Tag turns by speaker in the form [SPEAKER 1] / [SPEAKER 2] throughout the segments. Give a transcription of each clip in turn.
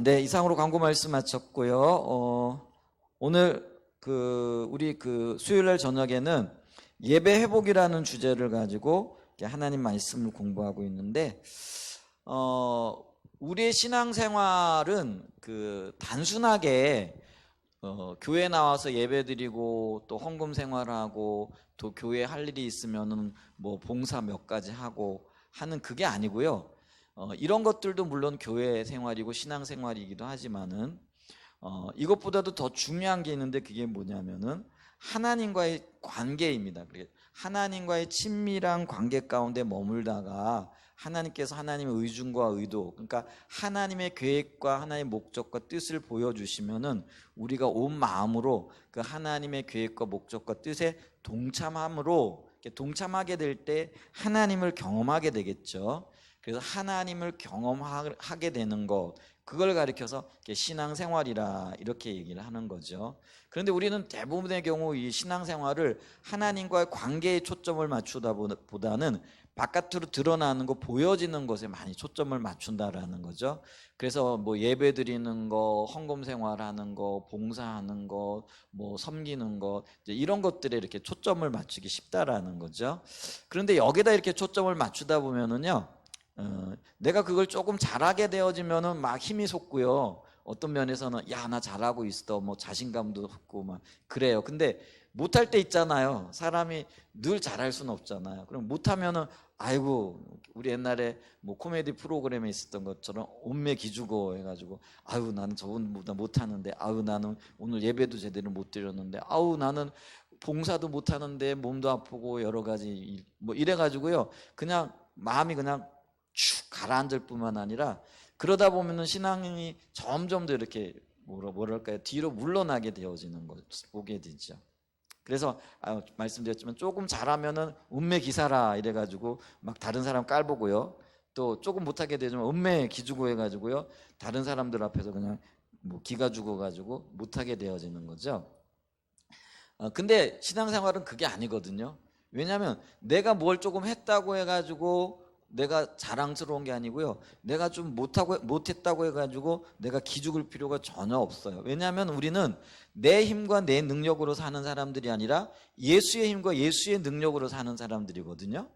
[SPEAKER 1] 네, 이상으로 광고 말씀 마쳤고요. 오늘 우리 수요일 저녁에는 예배 회복이라는 주제를 가지고 하나님 말씀을 공부하고 있는데, 우리의 신앙생활은 단순하게 교회 나와서 예배드리고 또 헌금 생활하고 또 교회 할 일이 있으면은 뭐 봉사 몇 가지 하고 하는 그게 아니고요. 이런 것들도 물론 교회 생활이고 신앙 생활이기도 하지만은 이것보다도 더 중요한 게 있는데, 그게 뭐냐면은 하나님과의 관계입니다. 하나님과의 친밀한 관계 가운데 머물다가 하나님께서 하나님의 의중과 의도, 그러니까 하나님의 계획과 하나님의 목적과 뜻을 보여주시면은 우리가 온 마음으로 그 하나님의 계획과 목적과 뜻에 동참하게 될 때 하나님을 경험하게 되겠죠. 그래서 하나님을 경험하게 되는 것, 그걸 가리켜서 신앙생활이라 이렇게 얘기를 하는 거죠. 그런데 우리는 대부분의 경우 이 신앙생활을 하나님과의 관계에 초점을 맞추다 보다는 바깥으로 드러나는 거, 보여지는 것에 많이 초점을 맞춘다라는 거죠. 그래서 뭐 예배 드리는 거, 헌금 생활하는 거, 봉사하는 거, 뭐 섬기는 것, 이런 것들에 이렇게 초점을 맞추기 쉽다라는 거죠. 그런데 여기다 이렇게 초점을 맞추다 보면은요, 내가 그걸 조금 잘하게 되어지면은 막 힘이 솟고요. 어떤 면에서는 야, 나 잘하고 있어, 뭐 자신감도 솟고 막 그래요. 근데 못할 때 있잖아요. 사람이 늘 잘할 수는 없잖아요. 그럼 못하면은 아이고, 우리 옛날에 뭐 코미디 프로그램에 있었던 것처럼 온매 기주고 해가지고 아유, 나는 저분보다 못하는데, 아유, 나는 오늘 예배도 제대로 못 드렸는데, 아유, 나는 봉사도 못하는데 몸도 아프고 여러 가지 뭐 이래가지고요, 그냥 마음이 그냥 축 가라앉을 뿐만 아니라 그러다 보면은 신앙이 점점 더 이렇게 뭐랄까요, 뒤로 물러나게 되어지는 걸 보게 되죠. 그래서 말씀드렸지만 조금 잘하면은 운매 기사라 이래가지고 막 다른 사람 깔보고요, 또 조금 못하게 되지만 운매 기주고 해가지고요, 다른 사람들 앞에서 그냥 뭐 기가 죽어가지고 못하게 되어지는 거죠. 근데 신앙생활은 그게 아니거든요. 왜냐하면 내가 뭘 조금 했다고 해가지고 내가 자랑스러운 게 아니고요, 내가 좀 못했다고 해가지고 내가 기죽을 필요가 전혀 없어요. 왜냐하면 우리는 내 힘과 내 능력으로 사는 사람들이 아니라 예수의 힘과 예수의 능력으로 사는 사람들이거든요.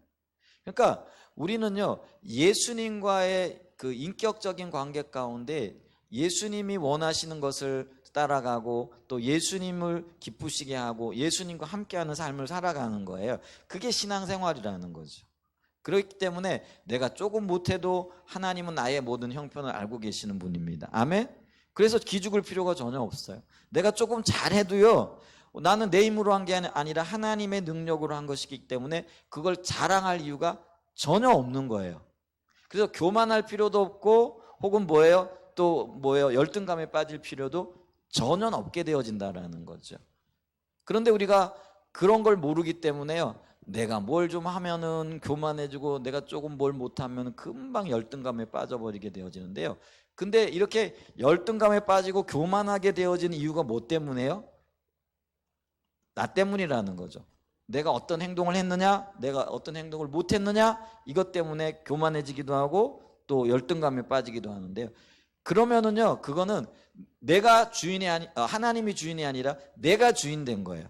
[SPEAKER 1] 그러니까 우리는요, 예수님과의 그 인격적인 관계 가운데 예수님이 원하시는 것을 따라가고 또 예수님을 기쁘시게 하고 예수님과 함께하는 삶을 살아가는 거예요. 그게 신앙생활이라는 거죠. 그렇기 때문에 내가 조금 못해도 하나님은 나의 모든 형편을 알고 계시는 분입니다. 아멘? 그래서 기죽을 필요가 전혀 없어요. 내가 조금 잘해도요, 나는 내 힘으로 한 게 아니라 하나님의 능력으로 한 것이기 때문에 그걸 자랑할 이유가 전혀 없는 거예요. 그래서 교만할 필요도 없고, 혹은 열등감에 빠질 필요도 전혀 없게 되어진다라는 거죠. 그런데 우리가 그런 걸 모르기 때문에요, 내가 뭘 좀 하면은 교만해지고 내가 조금 뭘 못하면 금방 열등감에 빠져버리게 되어지는데요. 근데 이렇게 열등감에 빠지고 교만하게 되어지는 이유가 뭐 때문에요? 나 때문이라는 거죠. 내가 어떤 행동을 했느냐, 내가 어떤 행동을 못했느냐, 이것 때문에 교만해지기도 하고 또 열등감에 빠지기도 하는데요. 그러면은요, 그거는 내가 하나님이 주인이 아니라 내가 주인 된 거예요.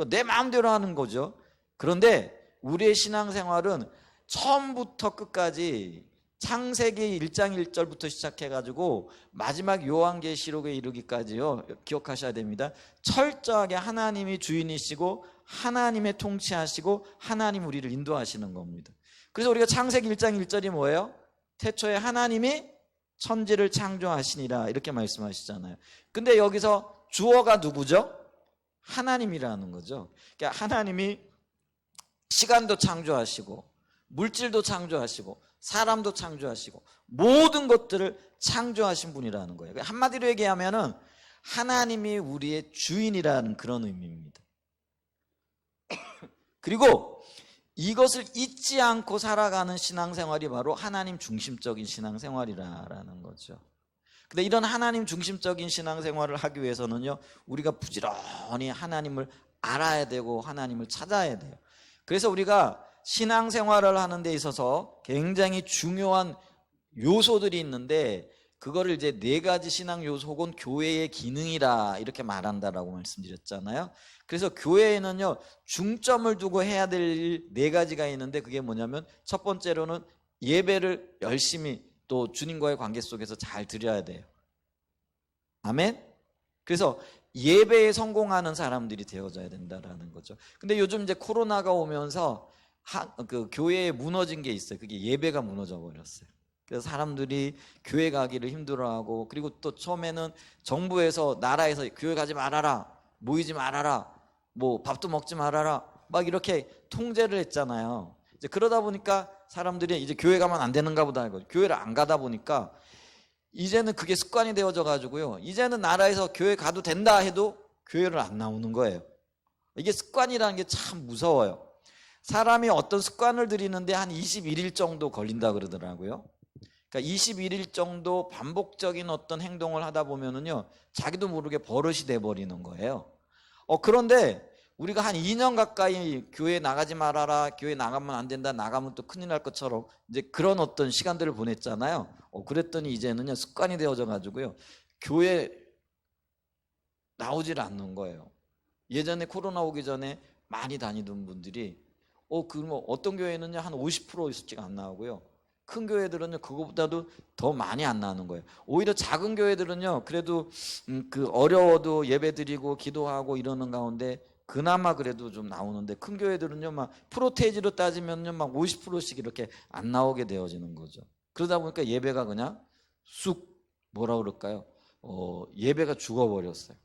[SPEAKER 1] 내 마음대로 하는 거죠. 그런데 우리의 신앙생활은 처음부터 끝까지 창세기 1장 1절부터 시작해가지고 마지막 요한계시록에 이르기까지요, 기억하셔야 됩니다. 철저하게 하나님이 주인이시고 하나님의 통치하시고 하나님 우리를 인도하시는 겁니다. 그래서 우리가 창세기 1장 1절이 뭐예요? 태초에 하나님이 천지를 창조하시니라 이렇게 말씀하시잖아요. 근데 여기서 주어가 누구죠? 하나님이라는 거죠. 그러니까 하나님이 시간도 창조하시고 물질도 창조하시고 사람도 창조하시고 모든 것들을 창조하신 분이라는 거예요. 한마디로 얘기하면은 하나님이 우리의 주인이라는 그런 의미입니다. 그리고 이것을 잊지 않고 살아가는 신앙생활이 바로 하나님 중심적인 신앙생활이라는 거죠. 근데 이런 하나님 중심적인 신앙생활을 하기 위해서는요, 우리가 부지런히 하나님을 알아야 되고 하나님을 찾아야 돼요. 그래서 우리가 신앙생활을 하는 데 있어서 굉장히 중요한 요소들이 있는데, 그거를 이제 네 가지 신앙 요소 혹은 교회의 기능이라 이렇게 말한다라고 말씀드렸잖아요. 그래서 교회에는요 중점을 두고 해야 될 네 가지가 있는데, 그게 뭐냐면 첫 번째로는 예배를 열심히 또 주님과의 관계 속에서 잘 드려야 돼요. 아멘. 그래서 예배에 성공하는 사람들이 되어져야 된다라는 거죠. 근데 요즘 이제 코로나가 오면서 그 교회에 무너진 게 있어요. 그게 예배가 무너져 버렸어요. 그래서 사람들이 교회 가기를 힘들어하고, 그리고 또 처음에는 정부에서, 나라에서 교회 가지 말아라, 모이지 말아라, 뭐 밥도 먹지 말아라, 막 이렇게 통제를 했잖아요. 이제 그러다 보니까 사람들이 이제 교회 가면 안 되는가 보다 하고 교회를 안 가다 보니까 이제는 그게 습관이 되어져 가지고요, 이제는 나라에서 교회 가도 된다 해도 교회를 안 나오는 거예요. 이게 습관이라는 게 참 무서워요. 사람이 어떤 습관을 들이는데 한 21일 정도 걸린다 그러더라고요. 그러니까 21일 정도 반복적인 어떤 행동을 하다 보면은요, 자기도 모르게 버릇이 돼 버리는 거예요. 그런데 우리가 한 2년 가까이 교회 나가지 말아라, 교회 나가면 안 된다, 나가면 또 큰일 날 것처럼 이제 그런 어떤 시간들을 보냈잖아요. 그랬더니 이제는요 습관이 되어져 가지고요 교회 나오질 않는 거예요. 예전에 코로나 오기 전에 많이 다니던 분들이 그러면 어떤 교회는요 한 50%씩 안 나오고요, 큰 교회들은요 그거보다도 더 많이 안 나오는 거예요. 오히려 작은 교회들은요 그래도 그 어려워도 예배드리고 기도하고 이러는 가운데 그나마 그래도 좀 나오는데, 큰 교회들은요 막 프로테이지로 따지면요 막 50%씩 이렇게 안 나오게 되어지는 거죠. 그러다 보니까 예배가 그냥 쑥, 뭐라 그럴까요? 예배가 죽어버렸어요.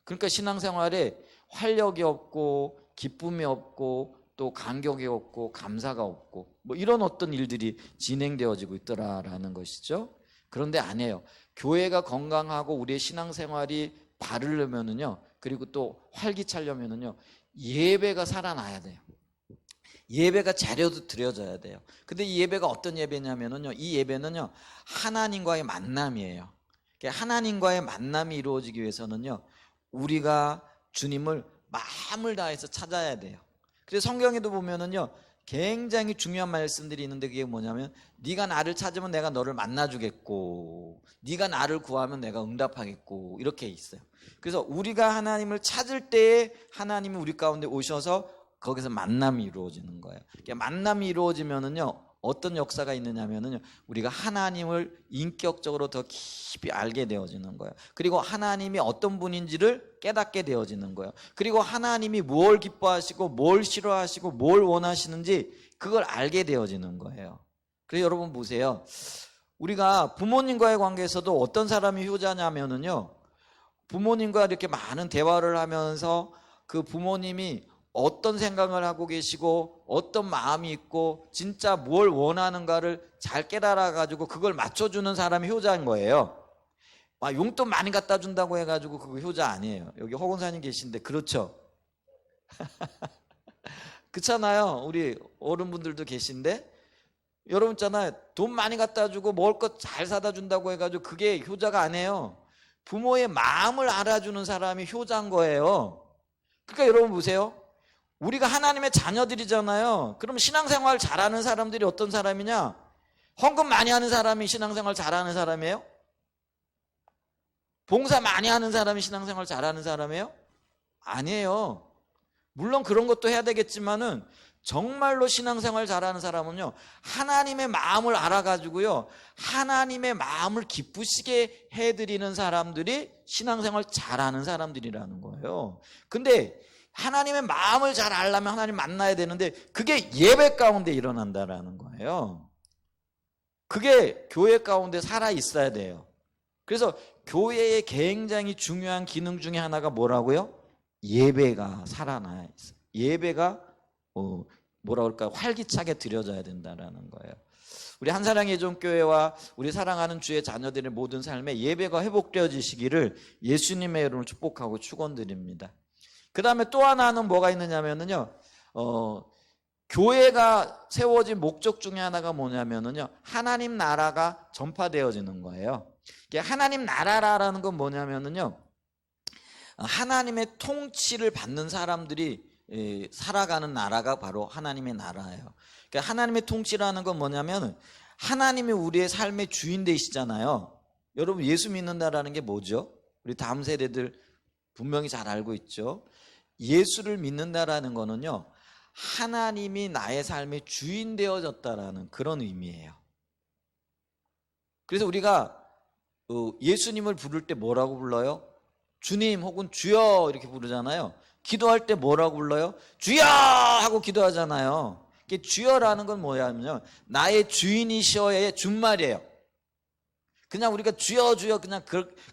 [SPEAKER 1] 그러니까 신앙생활에 활력이 없고 기쁨이 없고 또 감격이 없고 감사가 없고 뭐 이런 어떤 일들이 진행되어지고 있더라라는 것이죠. 그런데 아니에요. 교회가 건강하고 우리의 신앙생활이 바르려면은요, 그리고 또 활기차려면은요, 예배가 살아나야 돼요. 예배가 자료도 드려져야 돼요. 근데 이 예배가 어떤 예배냐면은요, 이 예배는요 하나님과의 만남이에요. 하나님과의 만남이 이루어지기 위해서는요 우리가 주님을 마음을 다해서 찾아야 돼요. 그래서 성경에도 보면은요 굉장히 중요한 말씀들이 있는데, 그게 뭐냐면 네가 나를 찾으면 내가 너를 만나주겠고, 네가 나를 구하면 내가 응답하겠고, 이렇게 있어요. 그래서 우리가 하나님을 찾을 때에 하나님이 우리 가운데 오셔서 거기서 만남이 이루어지는 거예요. 만남이 이루어지면은요 어떤 역사가 있느냐면은요, 우리가 하나님을 인격적으로 더 깊이 알게 되어지는 거예요. 그리고 하나님이 어떤 분인지를 깨닫게 되어지는 거예요. 그리고 하나님이 뭘 기뻐하시고 뭘 싫어하시고 뭘 원하시는지 그걸 알게 되어지는 거예요. 그래서 여러분 보세요. 우리가 부모님과의 관계에서도 어떤 사람이 효자냐면은요, 부모님과 이렇게 많은 대화를 하면서 그 부모님이 어떤 생각을 하고 계시고 어떤 마음이 있고 진짜 뭘 원하는가를 잘 깨달아 가지고 그걸 맞춰주는 사람이 효자인 거예요. 용돈 많이 갖다 준다고 해가지고 그거 효자 아니에요. 여기 허건사님 계신데 그렇죠? 그렇잖아요. 우리 어른분들도 계신데, 여러분 있잖아요, 돈 많이 갖다 주고 먹을 것 잘 사다 준다고 해가지고 그게 효자가 아니에요. 부모의 마음을 알아주는 사람이 효자인 거예요. 그러니까 여러분 보세요. 우리가 하나님의 자녀들이잖아요. 그럼 신앙생활 잘하는 사람들이 어떤 사람이냐? 헌금 많이 하는 사람이 신앙생활 잘하는 사람이에요? 봉사 많이 하는 사람이 신앙생활 잘하는 사람이에요? 아니에요. 물론 그런 것도 해야 되겠지만은 정말로 신앙생활 잘하는 사람은요, 하나님의 마음을 알아가지고요, 하나님의 마음을 기쁘시게 해드리는 사람들이 신앙생활 잘하는 사람들이라는 거예요. 근데 하나님의 마음을 잘 알려면 하나님 만나야 되는데 그게 예배 가운데 일어난다라는 거예요. 그게 교회 가운데 살아 있어야 돼요. 그래서 교회의 굉장히 중요한 기능 중에 하나가 뭐라고요? 예배가 살아나야 있어요. 예배가 뭐라 그럴까요? 활기차게 드려져야 된다라는 거예요. 우리 한사랑의 종교회와 우리 사랑하는 주의 자녀들의 모든 삶에 예배가 회복되어지시기를 예수님의 이름으로 축복하고 축원드립니다. 그 다음에 또 하나는 뭐가 있느냐면요, 교회가 세워진 목적 중에 하나가 뭐냐면요, 하나님 나라가 전파되어지는 거예요. 하나님 나라라는 건 뭐냐면요, 하나님의 통치를 받는 사람들이 살아가는 나라가 바로 하나님의 나라예요. 하나님의 통치라는 건 뭐냐면 하나님이 우리의 삶의 주인 되시잖아요. 여러분 예수 믿는다라는 게 뭐죠? 우리 다음 세대들 분명히 잘 알고 있죠. 예수를 믿는다라는 거는요, 하나님이 나의 삶의 주인 되어졌다라는 그런 의미예요. 그래서 우리가 예수님을 부를 때 뭐라고 불러요? 주님 혹은 주여 이렇게 부르잖아요. 기도할 때 뭐라고 불러요? 주여 하고 기도하잖아요. 주여라는 건 뭐냐면요, 나의 주인이셔의 준말이에요. 그냥 우리가 주여 주여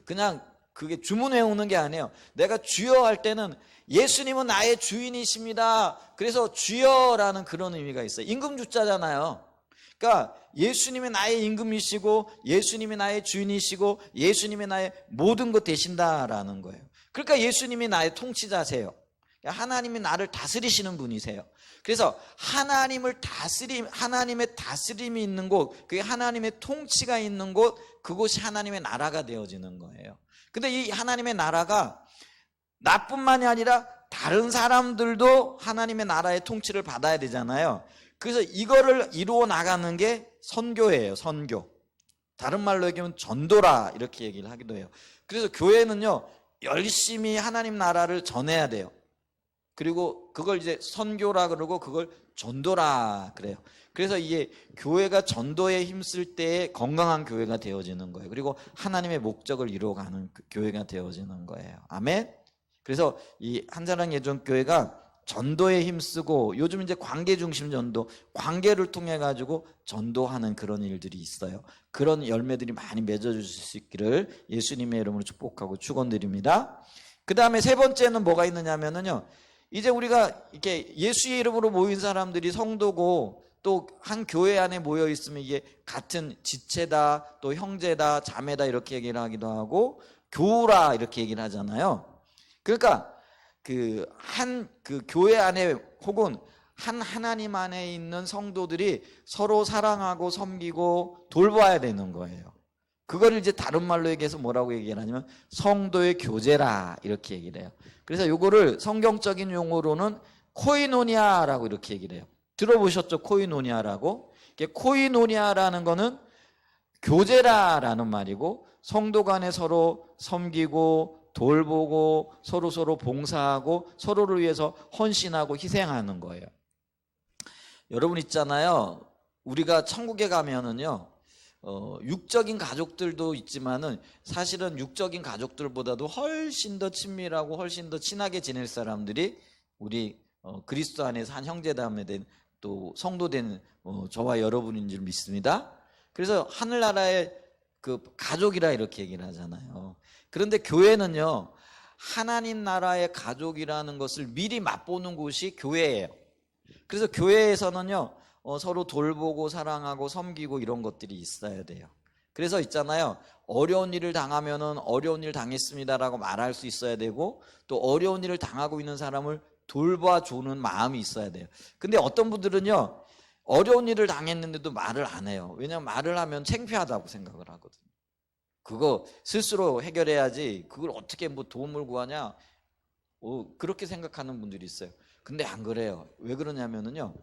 [SPEAKER 1] 그냥 그게 주문 외우는 게 아니에요. 내가 주여 할 때는 예수님은 나의 주인이십니다. 그래서 주여라는 그런 의미가 있어요. 임금주자잖아요. 그러니까 예수님이 나의 임금이시고 예수님이 나의 주인이시고 예수님이 나의 모든 것 되신다라는 거예요. 그러니까 예수님이 나의 통치자세요. 하나님이 나를 다스리시는 분이세요. 그래서 하나님의 다스림이 있는 곳, 그게 하나님의 통치가 있는 곳, 그곳이 하나님의 나라가 되어지는 거예요. 근데 이 하나님의 나라가 나뿐만이 아니라 다른 사람들도 하나님의 나라의 통치를 받아야 되잖아요. 그래서 이거를 이루어 나가는 게 선교예요. 선교. 다른 말로 얘기하면 전도라 이렇게 얘기를 하기도 해요. 그래서 교회는요, 열심히 하나님 나라를 전해야 돼요. 그리고 그걸 이제 선교라 그러고 그걸 전도라 그래요. 그래서 이게 교회가 전도에 힘쓸 때에 건강한 교회가 되어지는 거예요. 그리고 하나님의 목적을 이루어가는 교회가 되어지는 거예요. 아멘. 그래서 이 한사랑 예전교회가 전도에 힘쓰고, 요즘 이제 관계 중심 전도, 관계를 통해 가지고 전도하는 그런 일들이 있어요. 그런 열매들이 많이 맺어질 수 있기를 예수님의 이름으로 축복하고 축원드립니다. 그 다음에 세 번째는 뭐가 있느냐면요, 이제 우리가 이렇게 예수의 이름으로 모인 사람들이 성도고 또 한 교회 안에 모여 있으면 이게 같은 지체다, 또 형제다, 자매다 이렇게 얘기를 하기도 하고 교우라 이렇게 얘기를 하잖아요. 그러니까 그 교회 안에 혹은 한 하나님 안에 있는 성도들이 서로 사랑하고 섬기고 돌봐야 되는 거예요. 그거를 이제 다른 말로 얘기해서 뭐라고 얘기를 하냐면 성도의 교제라 이렇게 얘기를 해요. 그래서 요거를 성경적인 용어로는 코이노니아라고 이렇게 얘기를 해요. 들어보셨죠? 코이노니아라고. 코이노니아라는 거는 교제라라는 말이고, 성도 간에 서로 섬기고 돌보고 서로 봉사하고 서로를 위해서 헌신하고 희생하는 거예요. 여러분 있잖아요, 우리가 천국에 가면은요, 육적인 가족들도 있지만은 사실은 육적인 가족들보다도 훨씬 더 친밀하고 훨씬 더 친하게 지낼 사람들이 우리 그리스도 안에서 한 형제자매된 또 성도된 저와 여러분인 줄 믿습니다. 그래서 하늘나라의 그 가족이라 이렇게 얘기를 하잖아요. 그런데 교회는요, 하나님 나라의 가족이라는 것을 미리 맛보는 곳이 교회예요. 그래서 교회에서는요, 서로 돌보고 사랑하고 섬기고 이런 것들이 있어야 돼요. 그래서 있잖아요, 어려운 일을 당하면은 어려운 일 당했습니다라고 말할 수 있어야 되고, 또 어려운 일을 당하고 있는 사람을 돌봐주는 마음이 있어야 돼요. 근데 어떤 분들은요, 어려운 일을 당했는데도 말을 안 해요. 왜냐하면 말을 하면 창피하다고 생각을 하거든요. 그거 스스로 해결해야지 그걸 어떻게 뭐 도움을 구하냐, 그렇게 생각하는 분들이 있어요. 근데 안 그래요. 왜 그러냐면요,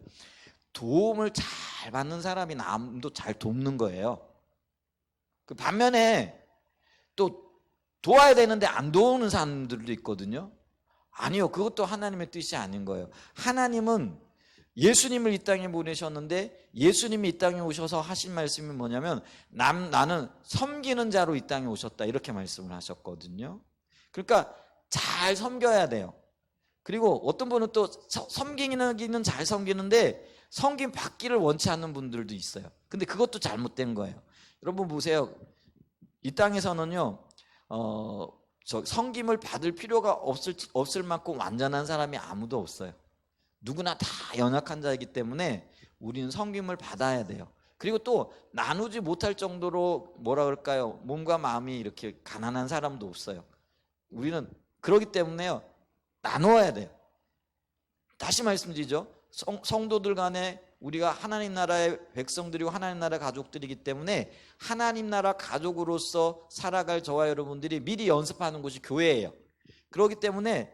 [SPEAKER 1] 도움을 잘 받는 사람이 남도 잘 돕는 거예요. 그 반면에 또 도와야 되는데 안 도우는 사람들도 있거든요. 아니요, 그것도 하나님의 뜻이 아닌 거예요. 하나님은 예수님을 이 땅에 보내셨는데, 예수님이 이 땅에 오셔서 하신 말씀이 뭐냐면 나는 섬기는 자로 이 땅에 오셨다 이렇게 말씀을 하셨거든요. 그러니까 잘 섬겨야 돼요. 그리고 어떤 분은 또 섬기기는 잘 섬기는데 섬김 받기를 원치 않는 분들도 있어요. 근데 그것도 잘못된 거예요. 여러분 보세요, 이 땅에서는요, 섬김을 받을 필요가 없을 만큼 완전한 사람이 아무도 없어요. 누구나 다 연약한 자이기 때문에 우리는 섬김을 받아야 돼요. 그리고 또 나누지 못할 정도로 뭐라 그럴까요, 몸과 마음이 이렇게 가난한 사람도 없어요. 우리는 그렇기 때문에요, 나누어야 돼요. 다시 말씀드리죠, 성도들 간에 우리가 하나님 나라의 백성들이고 하나님 나라 가족들이기 때문에 하나님 나라 가족으로서 살아갈 저와 여러분들이 미리 연습하는 곳이 교회예요. 그렇기 때문에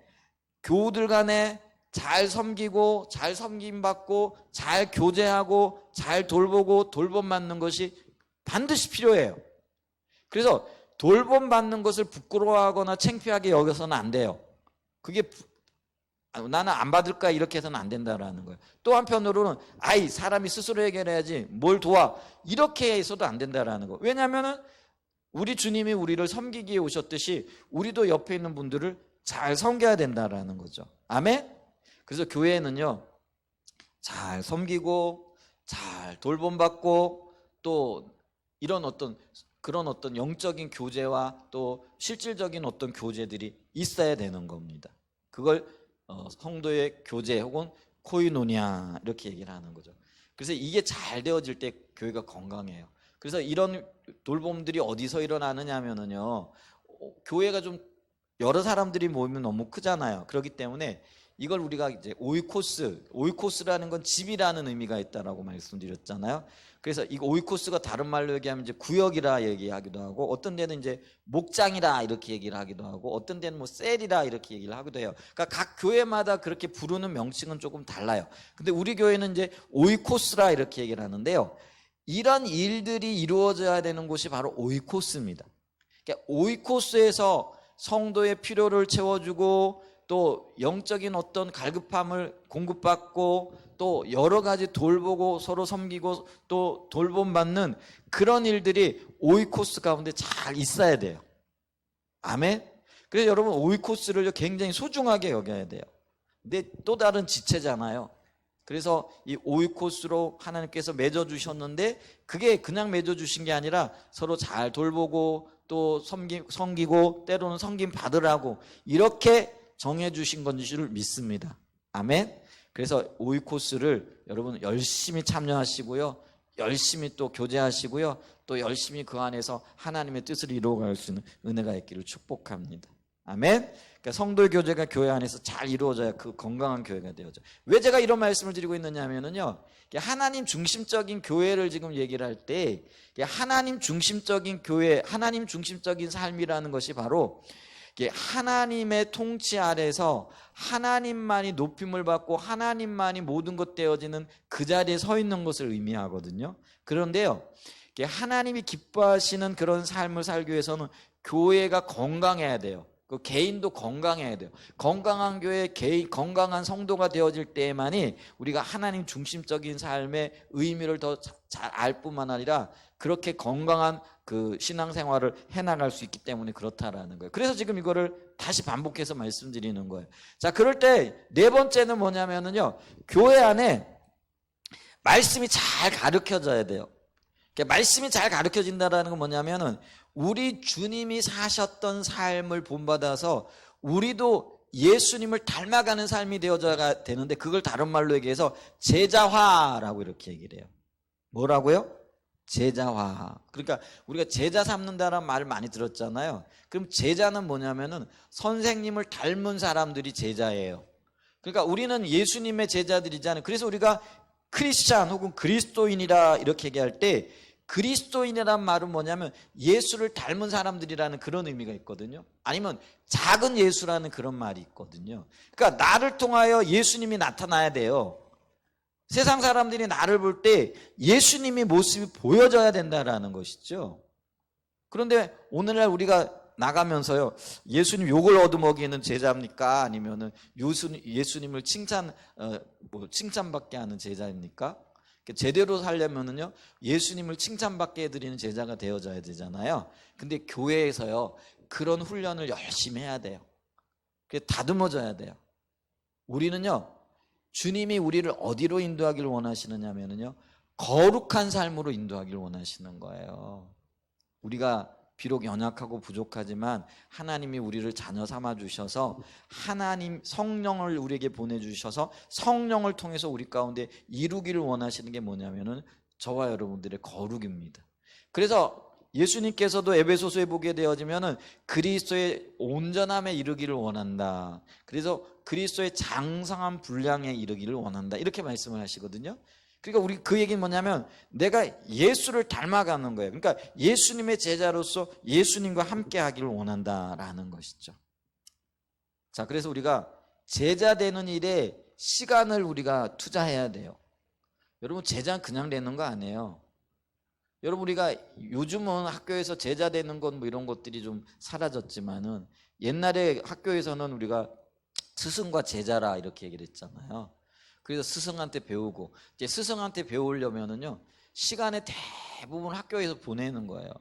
[SPEAKER 1] 교우들 간에 잘 섬기고 잘 섬김받고 잘 교제하고 잘 돌보고 돌봄받는 것이 반드시 필요해요. 그래서 돌봄 받는 것을 부끄러워하거나 창피하게 여겨서는 안 돼요. 그게 나는 안 받을까 이렇게 해서는 안 된다라는 거예요. 또 한편으로는 사람이 스스로 해결해야지 뭘 도와 이렇게 해서도 안 된다라는 거예요. 왜냐하면은 우리 주님이 우리를 섬기기에 오셨듯이 우리도 옆에 있는 분들을 잘 섬겨야 된다라는 거죠. 아멘? 그래서 교회는요, 잘 섬기고 잘 돌봄받고 또 이런 그런 어떤 영적인 교제와 또 실질적인 어떤 교제들이 있어야 되는 겁니다. 그걸 성도의 교제 혹은 코이노니아 이렇게 얘기를 하는 거죠. 그래서 이게 잘 되어질 때 교회가 건강해요. 그래서 이런 돌봄들이 어디서 일어나느냐 하면은요, 교회가 좀 여러 사람들이 모이면 너무 크잖아요. 그렇기 때문에 이걸 우리가 이제 오이코스라는 건 집이라는 의미가 있다라고 말씀드렸잖아요. 그래서 이 오이코스가 다른 말로 얘기하면 이제 구역이라 얘기하기도 하고, 어떤 데는 이제 목장이라 이렇게 얘기를 하기도 하고, 어떤 데는 뭐 셀이라 이렇게 얘기를 하기도 해요. 그러니까 각 교회마다 그렇게 부르는 명칭은 조금 달라요. 근데 우리 교회는 이제 오이코스라 이렇게 얘기를 하는데요. 이런 일들이 이루어져야 되는 곳이 바로 오이코스입니다. 그러니까 오이코스에서 성도의 필요를 채워주고 또 영적인 어떤 갈급함을 공급받고 또 여러 가지 돌보고 서로 섬기고 또 돌봄받는 그런 일들이 오이코스 가운데 잘 있어야 돼요. 아멘? 그래서 여러분 오이코스를 굉장히 소중하게 여겨야 돼요. 근데 또 다른 지체잖아요. 그래서 이 오이코스로 하나님께서 맺어주셨는데 그게 그냥 맺어주신 게 아니라 서로 잘 돌보고 또 섬기고 때로는 섬김 받으라고 이렇게 정해주신 건지를 믿습니다. 아멘. 그래서 오이코스를 여러분 열심히 참여하시고요, 열심히 또 교제하시고요, 또 열심히 그 안에서 하나님의 뜻을 이루어갈 수 있는 은혜가 있기를 축복합니다. 아멘. 그러니까 성도의 교제가 교회 안에서 잘 이루어져야 그 건강한 교회가 되어져. 왜 제가 이런 말씀을 드리고 있느냐 하면은요, 하나님 중심적인 교회를 지금 얘기를 할 때 하나님 중심적인 교회, 하나님 중심적인 삶이라는 것이 바로 하나님의 통치 아래서 하나님만이 높임을 받고 하나님만이 모든 것 되어지는 그 자리에 서 있는 것을 의미하거든요. 그런데요, 하나님이 기뻐하시는 그런 삶을 살기 위해서는 교회가 건강해야 돼요. 그 개인도 건강해야 돼요. 건강한 교회, 건강한 성도가 되어질 때만이 우리가 하나님 중심적인 삶의 의미를 더 잘 알 뿐만 아니라 그렇게 건강한 그 신앙생활을 해나갈 수 있기 때문에 그렇다라는 거예요. 그래서 지금 이거를 다시 반복해서 말씀드리는 거예요. 자, 그럴 때 네 번째는 뭐냐면은요, 교회 안에 말씀이 잘 가르쳐져야 돼요. 말씀이 잘 가르쳐진다는 건 뭐냐면은 우리 주님이 사셨던 삶을 본받아서 우리도 예수님을 닮아가는 삶이 되어져야 되는데, 그걸 다른 말로 얘기해서 제자화라고 이렇게 얘기를 해요. 뭐라고요? 제자화. 그러니까 우리가 제자 삼는다라는 말을 많이 들었잖아요. 그럼 제자는 뭐냐면은 선생님을 닮은 사람들이 제자예요. 그러니까 우리는 예수님의 제자들이잖아요. 그래서 우리가 크리스찬 혹은 그리스도인이라 이렇게 얘기할 때, 그리스도인이란 말은 뭐냐면 예수를 닮은 사람들이라는 그런 의미가 있거든요. 아니면 작은 예수라는 그런 말이 있거든요. 그러니까 나를 통하여 예수님이 나타나야 돼요. 세상 사람들이 나를 볼 때 예수님의 모습이 보여져야 된다라는 것이죠. 그런데 오늘날 우리가 나가면서요, 예수님 욕을 얻어먹이는 제자입니까? 아니면은 예수님을 칭찬받게 하는 제자입니까? 제대로 살려면은요, 예수님을 칭찬받게 해드리는 제자가 되어져야 되잖아요. 근데 교회에서요, 그런 훈련을 열심히 해야 돼요. 다듬어져야 돼요. 우리는요, 주님이 우리를 어디로 인도하기를 원하시느냐면요, 거룩한 삶으로 인도하기를 원하시는 거예요. 우리가 비록 연약하고 부족하지만 하나님이 우리를 자녀 삼아 주셔서 하나님 성령을 우리에게 보내주셔서 성령을 통해서 우리 가운데 이루기를 원하시는 게 뭐냐면은 저와 여러분들의 거룩입니다. 그래서 예수님께서도 에베소서에 보게 되어지면은 그리스도의 온전함에 이르기를 원한다. 그래서 그리스도의 장성한 분량에 이르기를 원한다. 이렇게 말씀을 하시거든요. 그러니까 우리 그 얘기는 뭐냐면 내가 예수를 닮아가는 거예요. 그러니까 예수님의 제자로서 예수님과 함께 하기를 원한다라는 것이죠. 자, 그래서 우리가 제자 되는 일에 시간을 우리가 투자해야 돼요. 여러분, 제자는 그냥 되는 거 아니에요. 여러분 우리가 요즘은 학교에서 제자 되는 건 뭐 이런 것들이 좀 사라졌지만은 옛날에 학교에서는 우리가 스승과 제자라 이렇게 얘기를 했잖아요. 그래서 스승한테 배우고 이제 스승한테 배우려면은요 시간의 대부분 학교에서 보내는 거예요.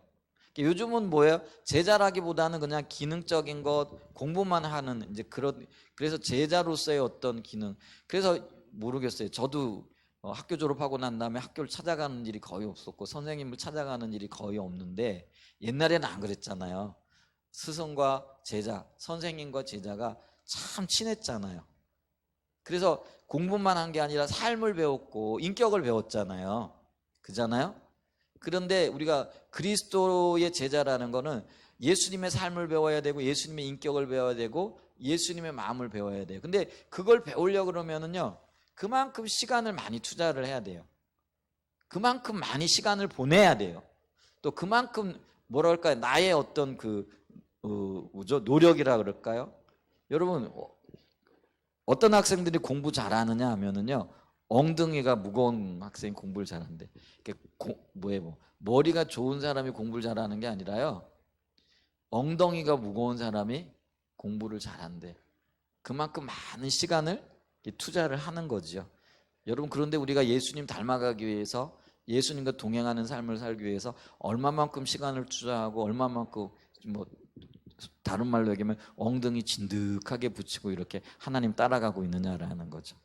[SPEAKER 1] 요즘은 뭐예요? 제자라기보다는 그냥 기능적인 것 공부만 하는 이제 그런 그래서 제자로서의 어떤 기능. 그래서 모르겠어요. 저도 학교 졸업하고 난 다음에 학교를 찾아가는 일이 거의 없었고 선생님을 찾아가는 일이 거의 없는데 옛날에는 안 그랬잖아요. 스승과 제자, 선생님과 제자가 참 친했잖아요. 그래서 공부만 한 게 아니라 삶을 배웠고 인격을 배웠잖아요. 그잖아요? 그런데 우리가 그리스도의 제자라는 거는 예수님의 삶을 배워야 되고 예수님의 인격을 배워야 되고 예수님의 마음을 배워야 돼요. 근데 그걸 배우려고 그러면은요 그만큼 시간을 많이 투자를 해야 돼요. 그만큼 많이 시간을 보내야 돼요. 또 그만큼 뭐랄까요 나의 어떤 노력이라 그럴까요? 여러분 어떤 학생들이 공부 잘하느냐 하면은요 엉덩이가 무거운 학생이 공부를 잘한대. 머리가 좋은 사람이 공부를 잘하는 게 아니라요 엉덩이가 무거운 사람이 공부를 잘한대. 그만큼 많은 시간을 투자를 하는 거죠. 여러분 그런데 우리가 예수님 닮아가기 위해서 예수님과 동행하는 삶을 살기 위해서 얼마만큼 시간을 투자하고 얼마만큼 뭐 다른 말로 얘기하면 엉덩이 진득하게 붙이고 이렇게 하나님 따라가고 있느냐라는 거죠.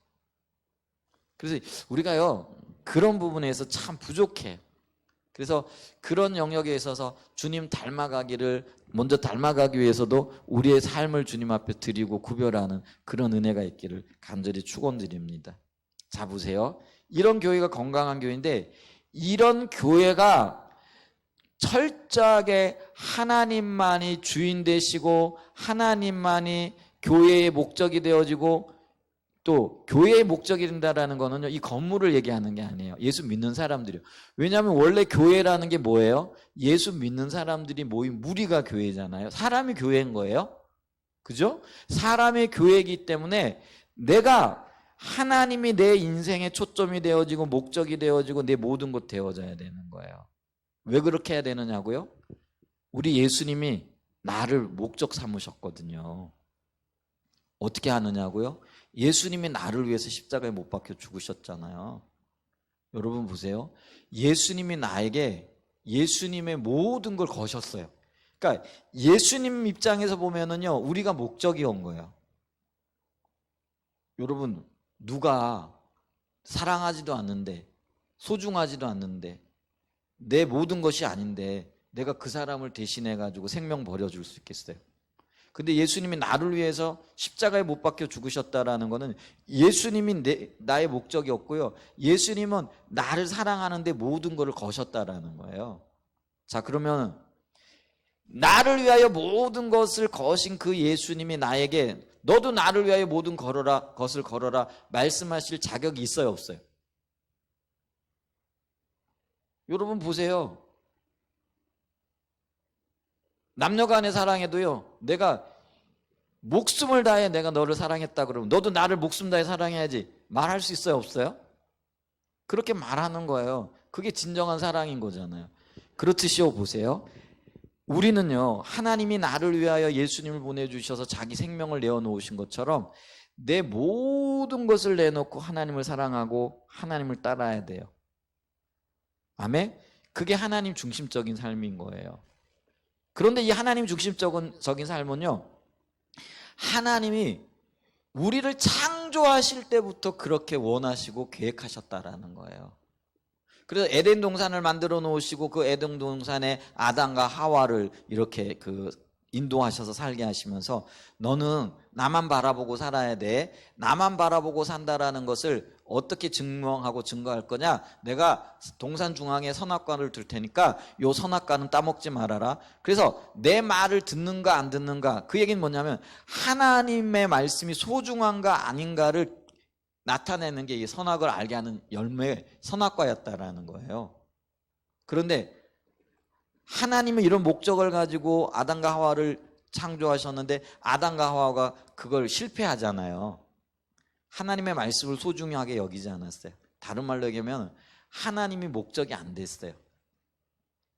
[SPEAKER 1] 그래서 우리가요 그런 부분에서 참 부족해. 그래서 그런 영역에 있어서 주님 닮아가기를 먼저 닮아가기 위해서도 우리의 삶을 주님 앞에 드리고 구별하는 그런 은혜가 있기를 간절히 축원드립니다. 자 보세요. 이런 교회가 건강한 교회인데 이런 교회가 철저하게 하나님만이 주인 되시고 하나님만이 교회의 목적이 되어지고 또 교회의 목적이 된다라는 거는요 이 건물을 얘기하는 게 아니에요. 예수 믿는 사람들이요. 왜냐하면 원래 교회라는 게 뭐예요? 예수 믿는 사람들이 모인 무리가 교회잖아요. 사람이 교회인 거예요. 그죠? 사람의 교회이기 때문에 내가 하나님이 내 인생의 초점이 되어지고 목적이 되어지고 내 모든 것 되어져야 되는 거예요. 왜 그렇게 해야 되느냐고요? 우리 예수님이 나를 목적 삼으셨거든요. 어떻게 하느냐고요? 예수님이 나를 위해서 십자가에 못 박혀 죽으셨잖아요. 여러분 보세요. 예수님이 나에게 예수님의 모든 걸 거셨어요. 그러니까 예수님 입장에서 보면은요, 우리가 목적이온 거예요. 여러분, 누가 사랑하지도 않는데, 소중하지도 않는데, 내 모든 것이 아닌데, 내가 그 사람을 대신해가지고 생명 버려줄 수 있겠어요? 근데 예수님이 나를 위해서 십자가에 못 박혀 죽으셨다라는 것은 예수님이 나의 목적이었고요. 예수님은 나를 사랑하는데 모든 것을 거셨다라는 거예요. 자, 그러면 나를 위하여 모든 것을 거신 그 예수님이 나에게 너도 나를 위하여 모든 것을 걸어라 말씀하실 자격이 있어요, 없어요? 여러분 보세요. 남녀 간의 사랑에도요, 내가 목숨을 다해 내가 너를 사랑했다 그러면 너도 나를 목숨 다해 사랑해야지 말할 수 있어요, 없어요? 그렇게 말하는 거예요. 그게 진정한 사랑인 거잖아요. 그렇듯이요, 보세요. 우리는요, 하나님이 나를 위하여 예수님을 보내주셔서 자기 생명을 내어놓으신 것처럼 내 모든 것을 내놓고 하나님을 사랑하고 하나님을 따라야 돼요. 아멘? 그게 하나님 중심적인 삶인 거예요. 그런데 이 하나님 중심적인 삶은요, 하나님이 우리를 창조하실 때부터 그렇게 원하시고 계획하셨다라는 거예요. 그래서 에덴 동산을 만들어 놓으시고 그 에덴 동산에 아담과 하와를 이렇게 인도하셔서 살게 하시면서 너는 나만 바라보고 살아야 돼. 나만 바라보고 산다라는 것을 어떻게 증명하고 증거할 거냐? 내가 동산 중앙에 선악과를 둘 테니까 요 선악과는 따먹지 말아라. 그래서 내 말을 듣는가 안 듣는가, 그 얘기는 뭐냐면 하나님의 말씀이 소중한가 아닌가를 나타내는 게 이 선악을 알게 하는 열매, 선악과였다라는 거예요. 그런데 하나님은 이런 목적을 가지고 아담과 하와를 창조하셨는데 아담과 하와가 그걸 실패하잖아요. 하나님의 말씀을 소중하게 여기지 않았어요. 다른 말로 얘기하면 하나님이 목적이 안 됐어요.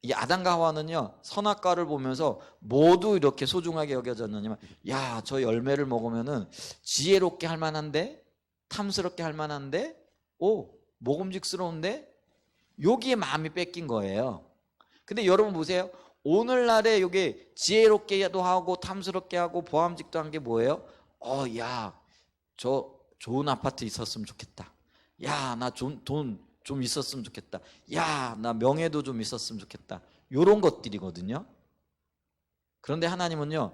[SPEAKER 1] 이 아담과 하와는요 선악과를 보면서 모두 이렇게 소중하게 여겨졌느냐면, 야, 저 열매를 먹으면은 지혜롭게 할 만한데, 탐스럽게 할 만한데, 오, 먹음직스러운데, 여기에 마음이 뺏긴 거예요. 근데 여러분 보세요. 오늘날에 여기 지혜롭게도 하고 탐스럽게 하고 보암직도 한 게 뭐예요? 야, 저 좋은 아파트 있었으면 좋겠다. 야, 나 돈 좀 있었으면 좋겠다. 야, 나 명예도 좀 있었으면 좋겠다. 이런 것들이거든요. 그런데 하나님은요,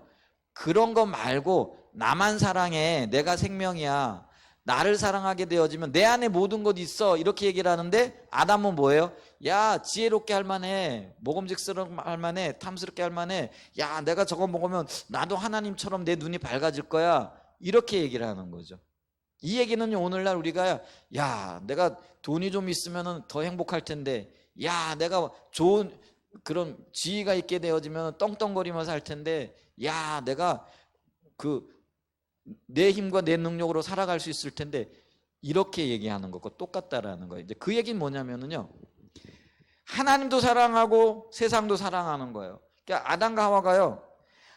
[SPEAKER 1] 그런 거 말고 나만 사랑해, 내가 생명이야, 나를 사랑하게 되어지면 내 안에 모든 것 있어, 이렇게 얘기를 하는데, 아담은 뭐예요? 야, 지혜롭게 할 만해, 먹음직스럽게 할 만해, 탐스럽게 할 만해, 야, 내가 저거 먹으면 나도 하나님처럼 내 눈이 밝아질 거야, 이렇게 얘기를 하는 거죠. 이 얘기는요, 오늘날 우리가, 야, 내가 돈이 좀 있으면 더 행복할 텐데, 야, 내가 좋은 그런 지위가 있게 되어지면 떵떵거리면서 할 텐데, 야, 내가 내 힘과 내 능력으로 살아갈 수 있을 텐데, 이렇게 얘기하는 것과 똑같다라는 거예요. 이제 그 얘기는 뭐냐면은요, 하나님도 사랑하고 세상도 사랑하는 거예요. 그러니까 아담과 하와가요,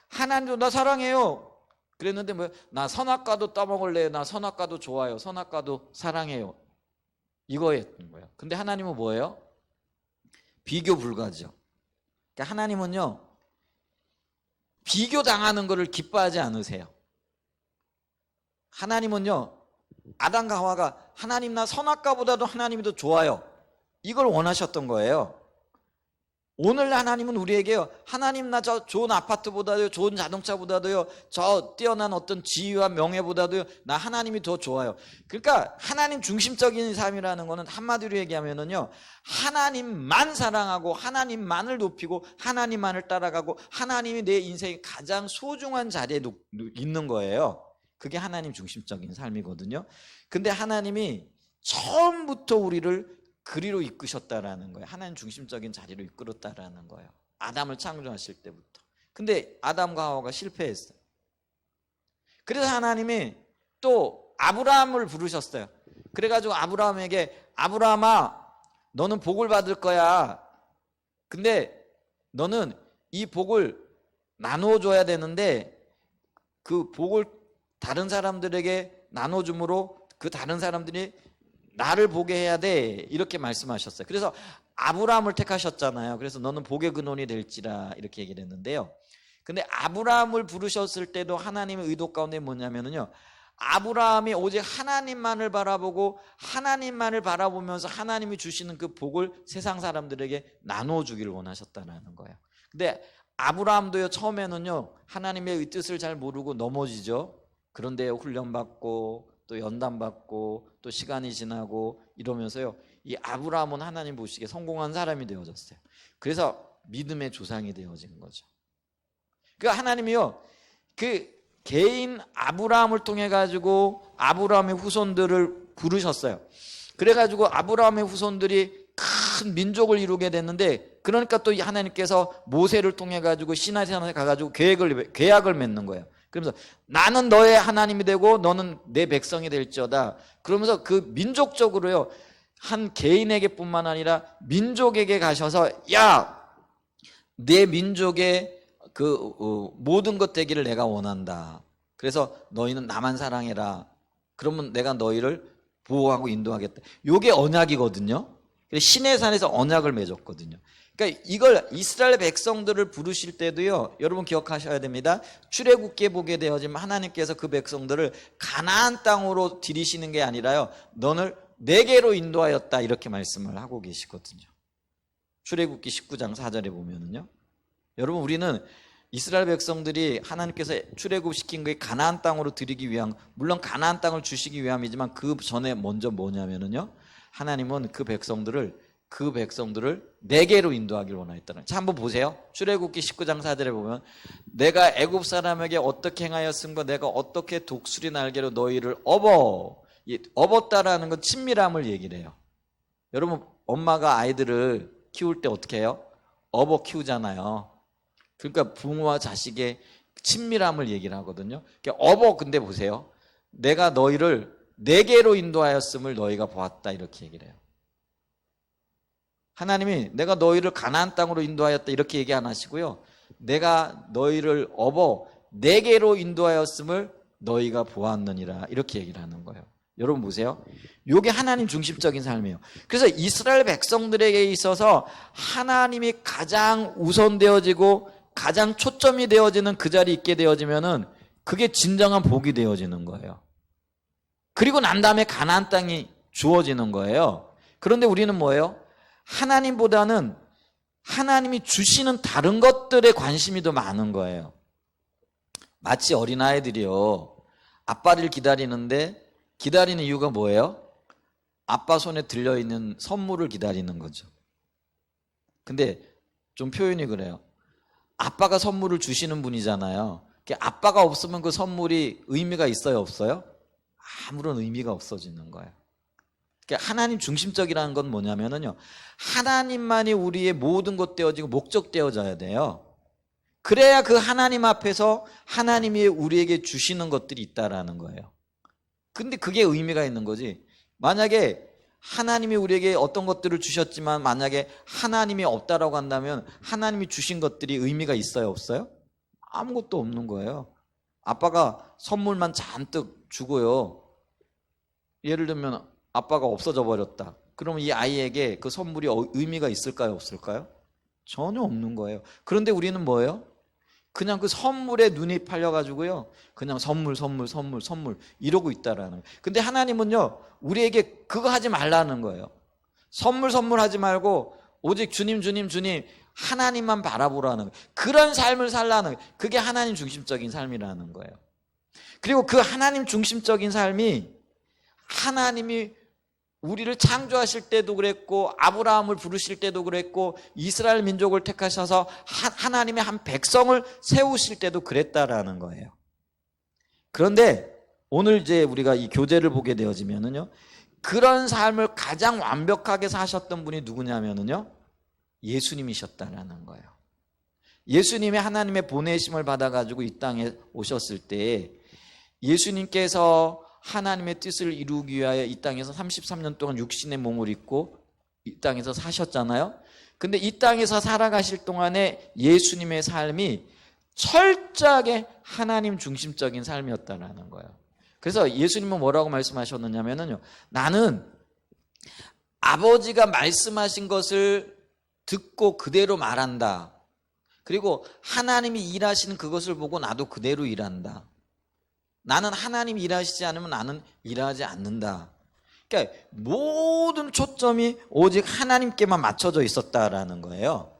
[SPEAKER 1] 하나님도 나 사랑해요 그랬는데, 뭐, 나 선악과도 따먹을래요, 나 선악과도 좋아요, 선악과도 사랑해요, 이거였던 거예요. 근데 하나님은 뭐예요? 비교 불가죠. 그러니까 하나님은요, 비교 당하는 것을 기뻐하지 않으세요. 하나님은요, 아담과 하와가 하나님 나 선악과보다도 하나님이 더 좋아요, 이걸 원하셨던 거예요. 오늘 하나님은 우리에게요, 하나님 나 저 좋은 아파트보다도요, 좋은 자동차보다도요, 저 뛰어난 어떤 지위와 명예보다도요, 나 하나님이 더 좋아요. 그러니까 하나님 중심적인 삶이라는 거는 한마디로 얘기하면은요, 하나님만 사랑하고 하나님만을 높이고 하나님만을 따라가고 하나님이 내 인생의 가장 소중한 자리에 있는 거예요. 그게 하나님 중심적인 삶이거든요. 근데 하나님이 처음부터 우리를 그리로 이끄셨다라는 거예요. 하나님 중심적인 자리로 이끌었다라는 거예요. 아담을 창조하실 때부터. 근데 아담과 하와가 실패했어요. 그래서 하나님이 또 아브라함을 부르셨어요. 그래가지고 아브라함에게, 아브라함아, 너는 복을 받을 거야. 근데 너는 이 복을 나눠줘야 되는데, 그 복을 다른 사람들에게 나눠줌으로 그 다른 사람들이 나를 보게 해야 돼, 이렇게 말씀하셨어요. 그래서 아브라함을 택하셨잖아요. 그래서 너는 복의 근원이 될지라, 이렇게 얘기를 했는데요. 근데 아브라함을 부르셨을 때도 하나님의 의도 가운데 뭐냐면요, 아브라함이 오직 하나님만을 바라보고 하나님만을 바라보면서 하나님이 주시는 그 복을 세상 사람들에게 나눠주기를 원하셨다는 거예요. 근데 아브라함도요, 처음에는요, 하나님의 뜻을 잘 모르고 넘어지죠. 그런데 훈련받고 또 연단받고 또 시간이 지나고 이러면서요, 이 아브라함은 하나님 보시기에 성공한 사람이 되어졌어요. 그래서 믿음의 조상이 되어진 거죠. 그러니까 하나님이요, 그 개인 아브라함을 통해 가지고 아브라함의 후손들을 부르셨어요. 그래가지고 아브라함의 후손들이 큰 민족을 이루게 됐는데, 그러니까 또 하나님께서 모세를 통해 가지고 시나이산에 가가지고 계약을 맺는 거예요. 그러면서 나는 너의 하나님이 되고 너는 내 백성이 될지어다. 그러면서 그 민족적으로요, 한 개인에게 뿐만 아니라 민족에게 가셔서, 야, 내 민족의 모든 것 되기를 내가 원한다. 그래서 너희는 나만 사랑해라. 그러면 내가 너희를 보호하고 인도하겠다. 이게 언약이거든요. 신의 산에서 언약을 맺었거든요. 그러니까 이걸 이스라엘 백성들을 부르실 때도요, 여러분 기억하셔야 됩니다. 출애굽기에 보게 되어지면 하나님께서 그 백성들을 가나안 땅으로 들이시는 게 아니라요, 너를 내게로 인도하였다, 이렇게 말씀을 하고 계시거든요. 출애굽기 19장 4절에 보면은요, 여러분 우리는 이스라엘 백성들이 하나님께서 출애굽시킨 게 가나안 땅으로 들이기 위한, 물론 가나안 땅을 주시기 위함이지만 그 전에 먼저 뭐냐면은요, 하나님은 그 백성들을 내게로 인도하기를 원하였다는. 자, 한번 보세요. 출애굽기 19장 4절에 보면, 내가 애굽 사람에게 어떻게 행하였음과 내가 어떻게 독수리 날개로 너희를 업었다라는 건 친밀함을 얘기를 해요. 여러분, 엄마가 아이들을 키울 때 어떻게 해요? 업어 키우잖아요. 그러니까 부모와 자식의 친밀함을 얘기를 하거든요. 그러니까 근데 보세요. 내가 너희를 내게로 인도하였음을 너희가 보았다, 이렇게 얘기를 해요. 하나님이 내가 너희를 가나안 땅으로 인도하였다 이렇게 얘기 안 하시고요. 내가 너희를 업어 내게로 인도하였음을 너희가 보았느니라 이렇게 얘기를 하는 거예요. 여러분 보세요. 이게 하나님 중심적인 삶이에요. 그래서 이스라엘 백성들에게 있어서 하나님이 가장 우선되어지고 가장 초점이 되어지는 그 자리에 있게 되어지면은 그게 진정한 복이 되어지는 거예요. 그리고 난 다음에 가나안 땅이 주어지는 거예요. 그런데 우리는 뭐예요? 하나님보다는 하나님이 주시는 다른 것들에 관심이 더 많은 거예요. 마치 어린아이들이요. 아빠를 기다리는데 기다리는 이유가 뭐예요? 아빠 손에 들려있는 선물을 기다리는 거죠. 근데 좀 표현이 그래요. 아빠가 선물을 주시는 분이잖아요. 아빠가 없으면 그 선물이 의미가 있어요, 없어요? 아무런 의미가 없어지는 거예요. 하나님 중심적이라는 건 뭐냐면요. 하나님만이 우리의 모든 것 되어지고 목적 되어져야 돼요. 그래야 그 하나님 앞에서 하나님이 우리에게 주시는 것들이 있다라는 거예요. 근데 그게 의미가 있는 거지. 만약에 하나님이 우리에게 어떤 것들을 주셨지만 만약에 하나님이 없다라고 한다면 하나님이 주신 것들이 의미가 있어요, 없어요? 아무것도 없는 거예요. 아빠가 선물만 잔뜩 주고요. 예를 들면 아빠가 없어져 버렸다. 그러면 이 아이에게 그 선물이 의미가 있을까요, 없을까요? 전혀 없는 거예요. 그런데 우리는 뭐예요? 그냥 그 선물에 눈이 팔려가지고요. 그냥 선물 이러고 있다라는 거예요. 근데 하나님은요, 우리에게 그거 하지 말라는 거예요. 선물 하지 말고 오직 주님 하나님만 바라보라는 거예요. 그런 삶을 살라는 거예요. 그게 하나님 중심적인 삶이라는 거예요. 그리고 그 하나님 중심적인 삶이 하나님이 우리를 창조하실 때도 그랬고 아브라함을 부르실 때도 그랬고 이스라엘 민족을 택하셔서 하나님의 한 백성을 세우실 때도 그랬다라는 거예요. 그런데 오늘 이제 우리가 이 교재를 보게 되어지면은요, 그런 삶을 가장 완벽하게 사셨던 분이 누구냐면은요, 예수님이셨다라는 거예요. 예수님이 하나님의 보내심을 받아가지고 이 땅에 오셨을 때 예수님께서 하나님의 뜻을 이루기 위하여 이 땅에서 33년 동안 육신의 몸을 입고 이 땅에서 사셨잖아요. 근데 이 땅에서 살아가실 동안에 예수님의 삶이 철저하게 하나님 중심적인 삶이었다는 거예요. 그래서 예수님은 뭐라고 말씀하셨느냐면요, 나는 아버지가 말씀하신 것을 듣고 그대로 말한다. 그리고 하나님이 일하시는 그것을 보고 나도 그대로 일한다. 나는 하나님이 일하시지 않으면 나는 일하지 않는다. 그러니까 모든 초점이 오직 하나님께만 맞춰져 있었다라는 거예요.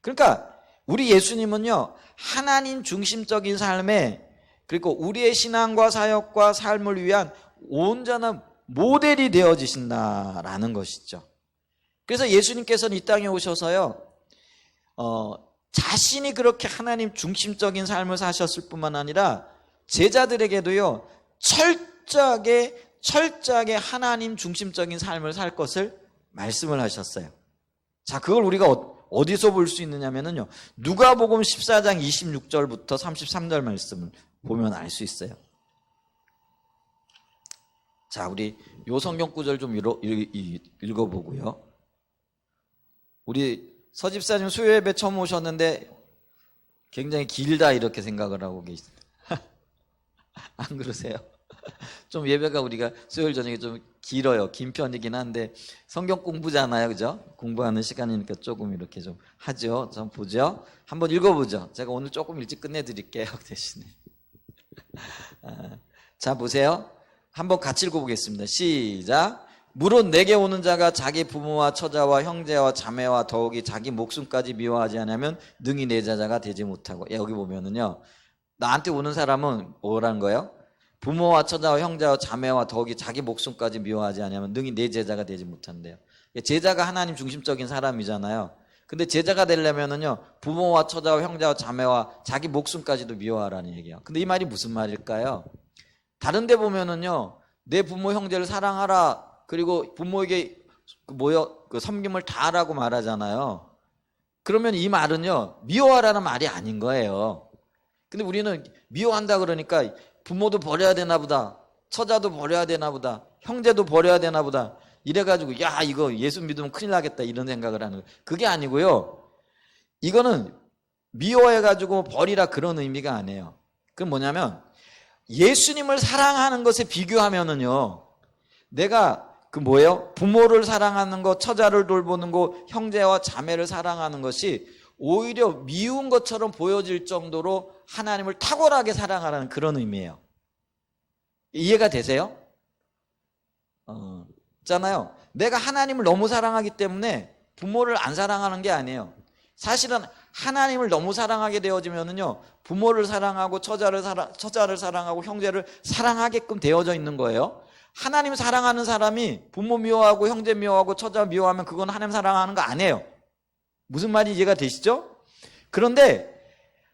[SPEAKER 1] 그러니까 우리 예수님은요, 하나님 중심적인 삶에, 그리고 우리의 신앙과 사역과 삶을 위한 온전한 모델이 되어지신다라는 것이죠. 그래서 예수님께서는 이 땅에 오셔서요, 자신이 그렇게 하나님 중심적인 삶을 사셨을 뿐만 아니라 제자들에게도요, 철저하게 하나님 중심적인 삶을 살 것을 말씀을 하셨어요. 자, 그걸 우리가 어디서 볼 수 있느냐면요, 누가복음 14장 26절부터 33절 말씀을 보면 알 수 있어요. 자, 우리 요 성경 구절 좀 읽어보고요. 우리 서집사님 수요 예배 처음 오셨는데 굉장히 길다 이렇게 생각을 하고 계십니다. 안 그러세요? 좀 예배가 우리가 수요일 저녁에 좀 길어요. 긴 편이긴 한데 성경 공부잖아요, 그죠? 공부하는 시간이니까 조금 이렇게 좀 하죠. 좀 보죠. 한번 읽어보죠. 제가 오늘 조금 일찍 끝내드릴게요, 대신에. 자, 보세요. 한번 같이 읽어보겠습니다. 시작. 무릇 내게 오는 자가 자기 부모와 처자와 형제와 자매와 더욱이 자기 목숨까지 미워하지 않으면 능히 내 제자가 되지 못하고. 여기 보면은요, 나한테 오는 사람은 뭐라는 거예요? 부모와 처자와 형제와 자매와 더욱이 자기 목숨까지 미워하지 않으면 능히 내 제자가 되지 못한대요. 제자가 하나님 중심적인 사람이잖아요. 근데 제자가 되려면은요, 부모와 처자와 형제와 자매와 자기 목숨까지도 미워하라는 얘기예요. 근데 이 말이 무슨 말일까요? 다른 데 보면은요, 내 부모 형제를 사랑하라, 그리고 부모에게 섬김을 다하라고 말하잖아요. 그러면 이 말은요, 미워하라는 말이 아닌 거예요. 근데 우리는 미워한다 그러니까 부모도 버려야 되나 보다, 처자도 버려야 되나 보다, 형제도 버려야 되나 보다, 이래가지고 야 이거 예수 믿으면 큰일 나겠다 이런 생각을 하는 거예요. 그게 아니고요. 이거는 미워해가지고 버리라 그런 의미가 아니에요. 그건 뭐냐면 예수님을 사랑하는 것에 비교하면은요, 내가 부모를 사랑하는 것, 처자를 돌보는 것, 형제와 자매를 사랑하는 것이 오히려 미운 것처럼 보여질 정도로 하나님을 탁월하게 사랑하라는 그런 의미예요. 이해가 되세요? 있잖아요. 내가 하나님을 너무 사랑하기 때문에 부모를 안 사랑하는 게 아니에요. 사실은 하나님을 너무 사랑하게 되어지면은요, 부모를 사랑하고 처자를 사랑하고 형제를 사랑하게끔 되어져 있는 거예요. 하나님 사랑하는 사람이 부모 미워하고 형제 미워하고 처자 미워하면 그건 하나님 사랑하는 거 아니에요. 무슨 말인지 이해가 되시죠? 그런데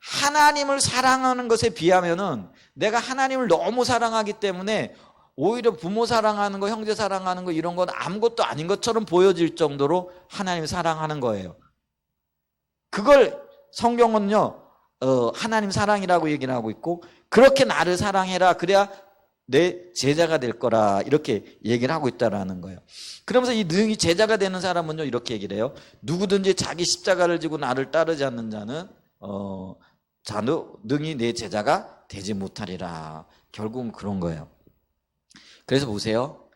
[SPEAKER 1] 하나님을 사랑하는 것에 비하면은 내가 하나님을 너무 사랑하기 때문에 오히려 부모 사랑하는 거, 형제 사랑하는 거 이런 건 아무것도 아닌 것처럼 보여질 정도로 하나님을 사랑하는 거예요. 그걸 성경은요, 하나님 사랑이라고 얘기를 하고 있고, 그렇게 나를 사랑해라, 그래야 내 제자가 될 거라, 이렇게 얘기를 하고 있다라는 거예요. 그러면서 이 능히 제자가 되는 사람은요, 이렇게 얘기를 해요. 누구든지 자기 십자가를 지고 나를 따르지 않는 자는 능히 내 제자가 되지 못하리라. 결국은 그런 거예요. 그래서 보세요.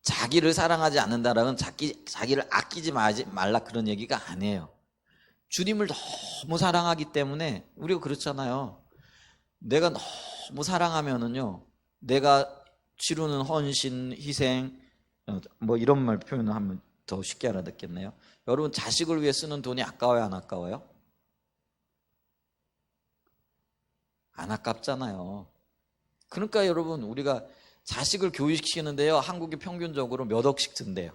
[SPEAKER 1] 자기를 사랑하지 않는다라는 자기를 아끼지 말라 그런 얘기가 아니에요. 주님을 너무 사랑하기 때문에 우리가 그렇잖아요. 내가 너무 사랑하면은요, 내가 치르는 헌신, 희생, 뭐 이런 말 표현을 하면 더 쉽게 알아듣겠네요. 여러분, 자식을 위해 쓰는 돈이 아까워요, 안 아까워요? 안 아깝잖아요. 그러니까 여러분, 우리가 자식을 교육시키는데요, 한국이 평균적으로 몇 억씩 든대요.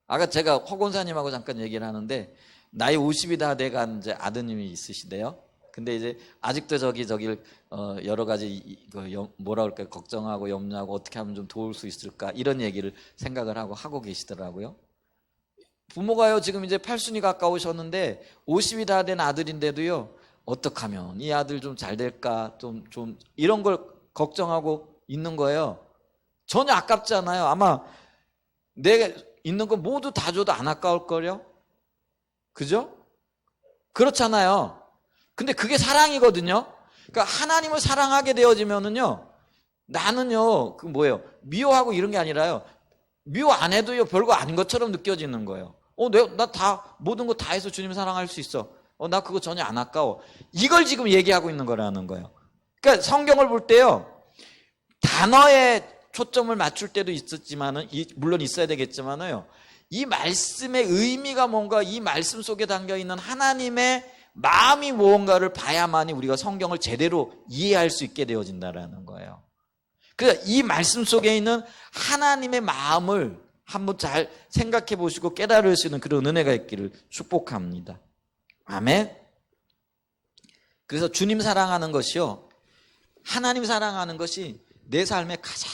[SPEAKER 1] 아까 제가 허 권사님하고 잠깐 얘기를 하는데, 나이 50이 다 돼간 이제 아드님이 있으시대요. 근데 이제 아직도 저길 여러 가지 뭐라 그럴까요, 걱정하고 염려하고 어떻게 하면 좀 도울 수 있을까 이런 얘기를 생각을 하고 계시더라고요. 부모가요, 지금 이제 80이 가까우셨는데 50이 다 된 아들인데도요, 어떻게 하면 이 아들 좀 잘 될까, 좀 이런 걸 걱정하고 있는 거예요. 전혀 아깝지 않아요. 아마 내가 있는 거 모두 다 줘도 안 아까울걸요? 그죠? 그렇잖아요. 근데 그게 사랑이거든요. 그러니까 하나님을 사랑하게 되어지면은요, 나는요, 미워하고 이런 게 아니라요, 미워 안 해도요, 별거 아닌 것처럼 느껴지는 거예요. 나 모든 거 다 해서 주님 사랑할 수 있어. 나 그거 전혀 안 아까워. 이걸 지금 얘기하고 있는 거라는 거예요. 그러니까 성경을 볼 때요, 단어에 초점을 맞출 때도 있었지만은, 물론 있어야 되겠지만은요, 이 말씀의 의미가 뭔가, 이 말씀 속에 담겨 있는 하나님의 마음이 무언가를 봐야만이 우리가 성경을 제대로 이해할 수 있게 되어진다라는 거예요. 그래서 이 말씀 속에 있는 하나님의 마음을 한번 잘 생각해 보시고 깨달을 수 있는 그런 은혜가 있기를 축복합니다. 아멘. 그래서 주님 사랑하는 것이요, 하나님 사랑하는 것이 내 삶의 가장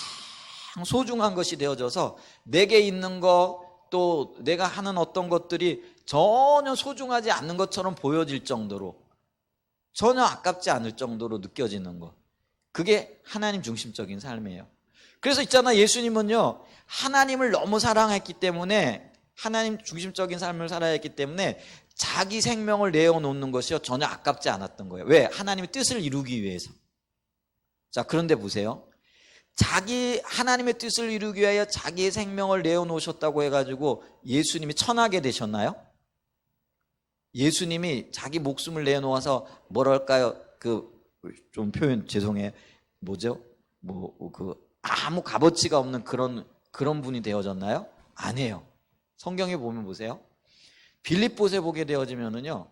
[SPEAKER 1] 소중한 것이 되어져서 내게 있는 것, 또 내가 하는 어떤 것들이 전혀 소중하지 않는 것처럼 보여질 정도로, 전혀 아깝지 않을 정도로 느껴지는 것, 그게 하나님 중심적인 삶이에요. 그래서 있잖아, 예수님은요, 하나님을 너무 사랑했기 때문에, 하나님 중심적인 삶을 살아야 했기 때문에 자기 생명을 내어놓는 것이요, 전혀 아깝지 않았던 거예요. 왜? 하나님의 뜻을 이루기 위해서. 자, 그런데 보세요. 하나님의 뜻을 이루기 위하여 자기의 생명을 내어놓으셨다고 해가지고 예수님이 천하게 되셨나요? 예수님이 자기 목숨을 내놓아서 뭐랄까요? 좀 표현 죄송해요. 아무 값어치가 없는 그런 분이 되어졌나요? 아니에요. 성경에 보면 보세요. 빌립보서에 보게 되어지면은요,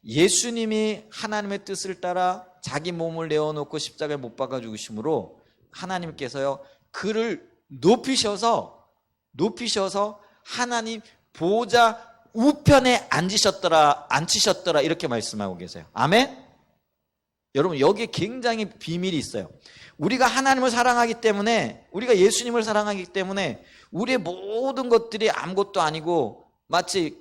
[SPEAKER 1] 예수님이 하나님의 뜻을 따라 자기 몸을 내어놓고 십자가에 못 박아 죽으심으로 하나님께서요, 그를 높이셔서 하나님 보좌 우편에 앉히셨더라 이렇게 말씀하고 계세요. 아멘? 여러분, 여기에 굉장히 비밀이 있어요. 우리가 하나님을 사랑하기 때문에, 우리가 예수님을 사랑하기 때문에 우리의 모든 것들이 아무것도 아니고, 마치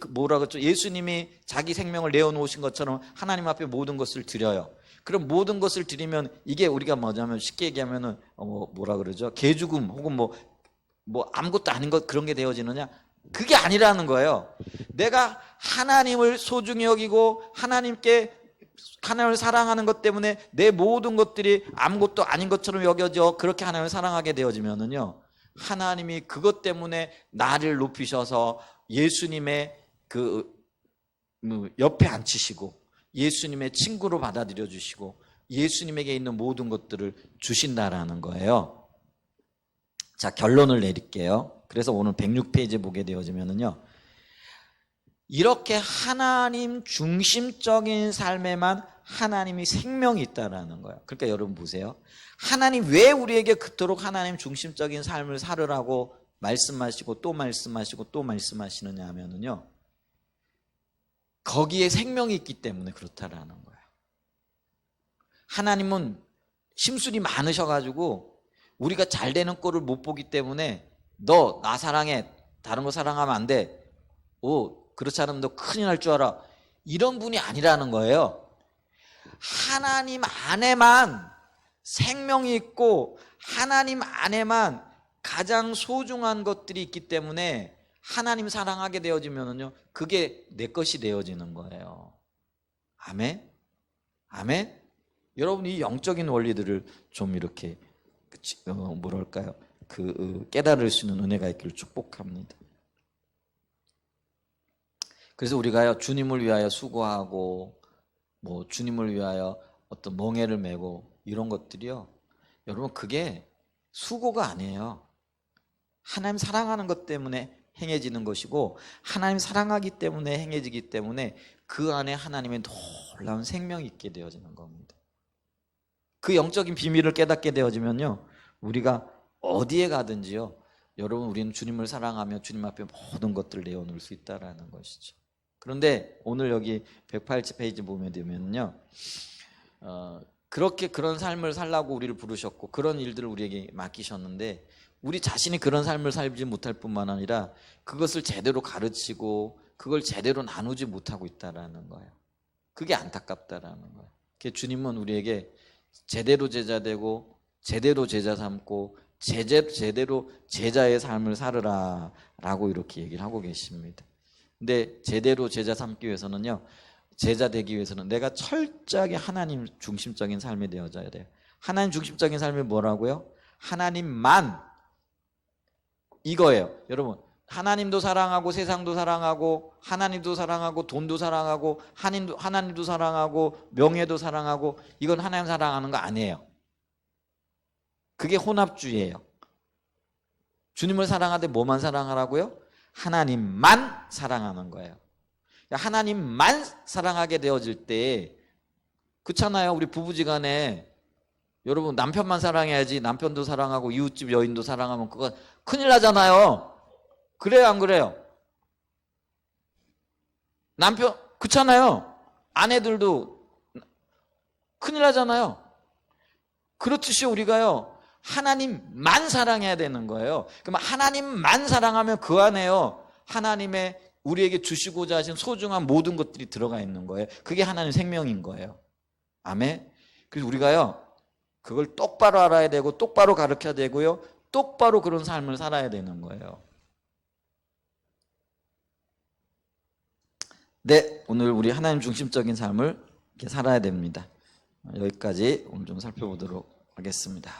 [SPEAKER 1] 예수님이 자기 생명을 내어놓으신 것처럼 하나님 앞에 모든 것을 드려요. 그럼 모든 것을 드리면 이게 우리가 뭐냐면, 쉽게 얘기하면은 개죽음 혹은 뭐 아무것도 아닌 것 그런 게 되어지느냐? 그게 아니라는 거예요. 내가 하나님을 소중히 여기고 하나님을 사랑하는 것 때문에 내 모든 것들이 아무것도 아닌 것처럼 여겨져 그렇게 하나님을 사랑하게 되어지면은요, 하나님이 그것 때문에 나를 높이셔서 예수님의 옆에 앉히시고 예수님의 친구로 받아들여 주시고 예수님에게 있는 모든 것들을 주신다라는 거예요. 자, 결론을 내릴게요. 그래서 오늘 106페이지 보게 되어지면은요, 이렇게 하나님 중심적인 삶에만 하나님이 생명이 있다라는 거예요. 그러니까 여러분 보세요. 하나님 왜 우리에게 그토록 하나님 중심적인 삶을 살으라고 말씀하시고 또 말씀하시고 또 말씀하시느냐 하면은요, 거기에 생명이 있기 때문에 그렇다라는 거예요. 하나님은 심술이 많으셔가지고 우리가 잘 되는 꼴을 못 보기 때문에 너 나 사랑해, 다른 거 사랑하면 안 돼, 그렇지 않으면 너 큰일 날 줄 알아, 이런 분이 아니라는 거예요. 하나님 안에만 생명이 있고 하나님 안에만 가장 소중한 것들이 있기 때문에 하나님 사랑하게 되어지면은요, 그게 내 것이 되어지는 거예요. 아멘? 아멘? 여러분, 이 영적인 원리들을 좀 이렇게 뭐랄까요, 깨달을 수 있는 은혜가 있기를 축복합니다. 그래서 우리가요, 주님을 위하여 수고하고 뭐 주님을 위하여 어떤 멍에를 메고 이런 것들이요, 여러분 그게 수고가 아니에요. 하나님 사랑하는 것 때문에 행해지는 것이고 하나님 사랑하기 때문에 행해지기 때문에 그 안에 하나님의 놀라운 생명이 있게 되어지는 겁니다. 그 영적인 비밀을 깨닫게 되어지면요, 우리가 어디에 가든지요, 여러분 우리는 주님을 사랑하며 주님 앞에 모든 것들을 내어놓을 수 있다는 것이죠. 그런데 오늘 여기 108페이지 보면 되면요, 그렇게 그런 삶을 살라고 우리를 부르셨고 그런 일들을 우리에게 맡기셨는데 우리 자신이 그런 삶을 살지 못할 뿐만 아니라 그것을 제대로 가르치고 그걸 제대로 나누지 못하고 있다는 거예요. 그게 안타깝다라는 거예요. 주님은 우리에게 제대로 제자 되고 제대로 제자 삼고 제대로 제자의 삶을 살으라 라고 이렇게 얘기를 하고 계십니다. 근데 제대로 제자 삼기 위해서는요, 제자 되기 위해서는 내가 철저하게 하나님 중심적인 삶이 되어져야 돼요. 하나님 중심적인 삶이 뭐라고요? 하나님만, 이거예요. 여러분, 하나님도 사랑하고 세상도 사랑하고 하나님도 사랑하고 돈도 사랑하고 하나님도 사랑하고 명예도 사랑하고, 이건 하나님 사랑하는 거 아니에요. 그게 혼합주의예요. 주님을 사랑하되 뭐만 사랑하라고요? 하나님만 사랑하는 거예요. 하나님만 사랑하게 되어질 때, 그렇잖아요. 우리 부부지간에 여러분 남편만 사랑해야지 남편도 사랑하고 이웃집 여인도 사랑하면 그거 큰일 나잖아요. 그래요, 안 그래요? 남편, 그렇잖아요. 아내들도 큰일 나잖아요. 그렇듯이 우리가요, 하나님만 사랑해야 되는 거예요. 그럼 하나님만 사랑하면 그 안에요, 하나님의 우리에게 주시고자 하신 소중한 모든 것들이 들어가 있는 거예요. 그게 하나님 생명인 거예요. 아멘. 그래서 우리가요, 그걸 똑바로 알아야 되고 똑바로 가르쳐야 되고요, 똑바로 그런 삶을 살아야 되는 거예요. 네, 오늘 우리 하나님 중심적인 삶을 이렇게 살아야 됩니다. 여기까지 오늘 좀 살펴보도록 하겠습니다.